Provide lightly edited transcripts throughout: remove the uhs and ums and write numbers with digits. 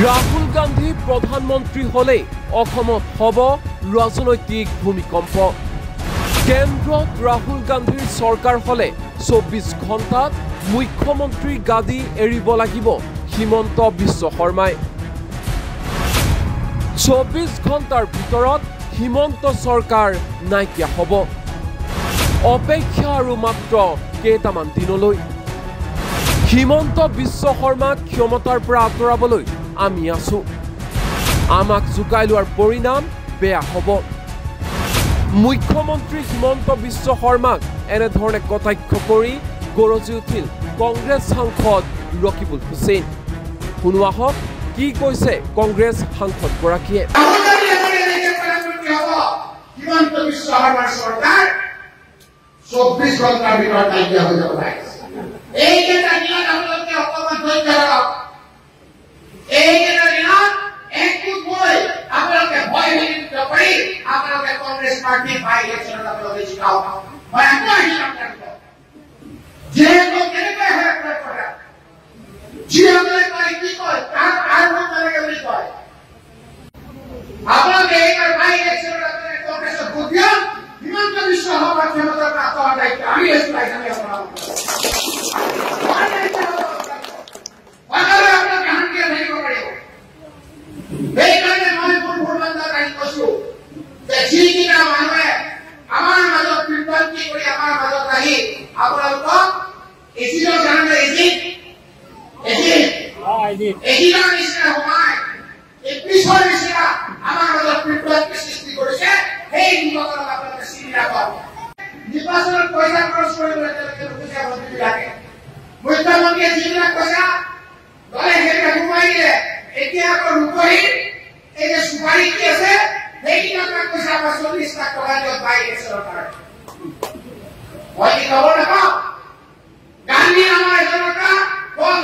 ৰাহুল গান্ধী প্ৰধানমন্ত্ৰী হলে অসমত হব ৰাজনৈতিক ভূমিকম্প। কেন্দ্ৰত ৰাহুল গান্ধীৰ সৰকাৰ হলে 24 ঘণ্টাত মুখ্যমন্ত্ৰী গাদী এৰিব লাগিব হিমন্ত বিশ্ব শৰ্মাই। 24 ঘণ্টাৰ ভিতৰত হিমন্ত সৰকাৰ নাইকিয়া হব। অপেক্ষা আৰু মাত্ৰ কেইটামান দিনলৈ। হিমন্ত বিশ্ব শৰ্মাক ক্ষমতাৰ পৰা আঁতৰাবলৈ আমি আছো। আমাক জুকাই লোৱাৰ পৰিণাম বেয়া হ'ব। মুখ্যমন্ত্ৰী হিমন্ত বিশ্ব শৰ্মাক এনেধৰণে কটাক্ষ কৰি গৰজি উঠিল কংগ্ৰেছ সাংসদ ৰকিবুল হুছেইন। শুনো আহক কি কৈছে কংগ্ৰেছ সাংসদগৰাকীয়ে। হিমন্ত বিশ্ব শৰ্মাৰ সৰকাৰ 24 ঘন্টাৰ ভিতৰ নাইকিয়া হয়ে যাবে। এই যে দিনত আপোনালোকে অকমান ধৈৰ্য ধৰক। এই যে দিনত একগোট হৈ আপোনালোকে ভয়ভীত কৰি আপোনালোকে কংগ্ৰেছ পাৰ্টিৰ বাই ইলেকশ্যনত আপোনালোকে জিকাওক। মই আহিম যে কেনেকৈ হেৰাপ কৰে যিসকলে কয় কি কয় তাক আৰু কেনেকৈ বুলি কয়। আপোনালোকে এইবাৰ বাই ইলেকশ্যনত আপোনালোকে কংগ্ৰেছক ভোট দিয়ক। হিমন্ত বিশ্ব শৰ্মাৰ ক্ষমতাৰ পৰা আঁতৰোৱাৰ দায়িত্ব আমি লৈছো। সেইকাৰণে মই মোৰ বন্ধত আহি কৈছো যে যিকেইটা মানুহে আমাৰ মাজত বিভ্ৰান্তি কৰি আমাৰ মাজত আহি আপোনালোকক এজিদৰ কাৰণে এজিদৰ নিচিনা সোমাই এই পিছৰ নিচিনা আমাৰ মাজত বিভ্ৰান্তি সৃষ্টি কৰিছে। সেই নিৰ্বাচনত আপোনালোকে চিনি ৰাখক। নিৰ্বাচনত পইচা খৰচ কৰিবলৈ তেওঁলোকে নুখুজে। মন্ত্ৰীবিলাকে মুখ্যমন্ত্ৰীয়ে যিবিলাক পইচা দলে সেইবিলাক সোমাই দিলে। এতিয়া আকৌ ৰূপহীন এই যে সুপাৰী কি আছে সেইকেইটা পইচা আমাৰ 40 লাখ টকা দিয়ক বাই ইলেকশ্যনৰ কাৰণে। মই কি খবৰ নাপাওঁ। গান্ধী আমাৰ জনতা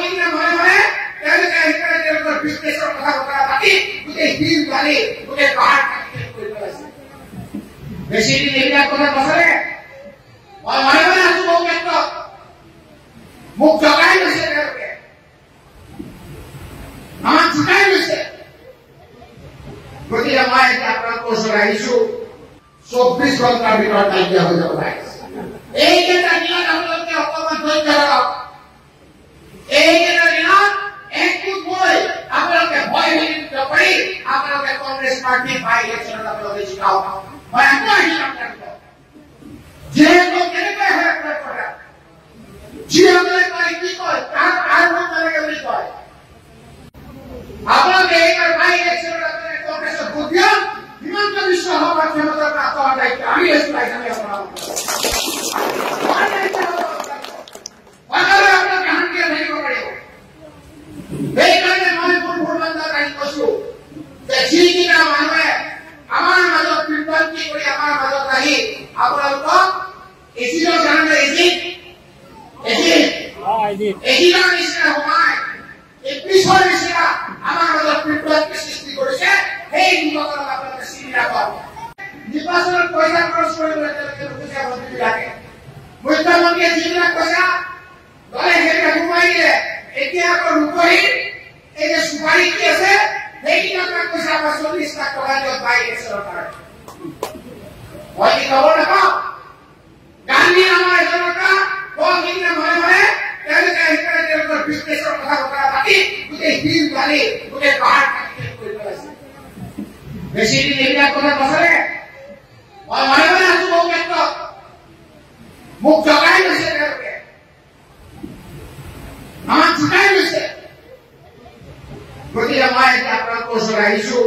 সেইদিনা মনে মনে তেওঁলোকে সেইকাৰণে তেওঁলোকৰ বিজনেছৰ কথা বতৰা পাতি গোটেই শিল বালি গোটেই পাহাৰ কাটি কৰি পেলাইছে। বেছি দিন এইবিলাক কথা নচলে। মই মনে মনে আছো বহু ক্ষেত্ৰত মোক জগাই লৈছে তেওঁলোকে, আমাক জোকাই লৈছে। গতিকে মই এতিয়া আপোনালোকৰ ওচৰত আহিছো 24 ঘণ্টাৰ ভিতৰত নাইকিয়া হৈ যাব লাগে। এইকেইটা দিনত আপোনালোকে অকমান ধৈৰ্য ধৰক। এইকেইটা দিনত একগোট হৈ আপোনালোকে ভয়ভীত কৰি আপোনালোকে কংগ্ৰেছ পাৰ্টিৰ বাই ইলেকশ্যনত আপোনালোকে জিকাওক। মই আহিম যিসকল কেনেকৈ হেৰাপ কৰে যিসকলে কয় কি কয় তাক আৰু কেনেকৈ বুলি কয়। আপোনালোকে এইবাৰ বাই ইলেকশ্যনত আপোনালোকে কংগ্ৰেছক ভোট দিয়ক। হিমন্ত বিশ্ব শৰ্মাৰ ক্ষমতাৰ পৰা আঁতৰোৱাৰ দায়িত্ব আমি লৈছো। আপোনালোকে শান্তিৰে থাকিব পাৰিব। সেইকাৰণে মই মোৰ বন্ধত আহি কৈছো যে যিকেইটা মানুহে আমাৰ মাজত বিভ্ৰান্তি কৰি আমাৰ মাজত আহি আপোনালোকক এজিদৰ কাৰণে এজিদৰ নিচিনা সোমাই এই পিছৰ নিচিনা আমাৰ মাজত বিভ্ৰান্তি সৃষ্টি কৰিছে। সেই নিৰ্বাচনত আপোনালোকে চিনি ৰাখক। নিৰ্বাচনত পইচা খৰচ কৰিবলৈ তেওঁলোকে নুখুজে। মন্ত্ৰীবিলাকে মুখ্যমন্ত্ৰীয়ে যিবিলাক পইচা দলে সেইবিলাক সোমাই দিলে। এতিয়া আকৌ ৰূপহীন এই যে সুপাৰী কি আছে সেইকেইটা পইচা আমাৰ 40 লাখ টকা দিয়ক বাই ইলেকশ্যনৰ কাৰণে। মই কি খবৰ নাপাওঁ। গান্ধী আমাৰ জনতা সেইদিনা মনে মনে তেওঁলোকে সেইকাৰণে তেওঁলোকৰ বিজনেছৰ কথা বতৰা পাতি গোটেই শিল বালি গোটেই পাহাৰ কাটি কৰি পেলাইছে। বেছি দিন এইবিলাক কথা নচলে। মই মনে মনে আছো বহু ক্ষেত্ৰত মোক জগাই লৈছে তেওঁলোকে, আমাক জোকাই লৈছে। গতিকে মই এতিয়া আপোনালোকৰ ওচৰত আহিছো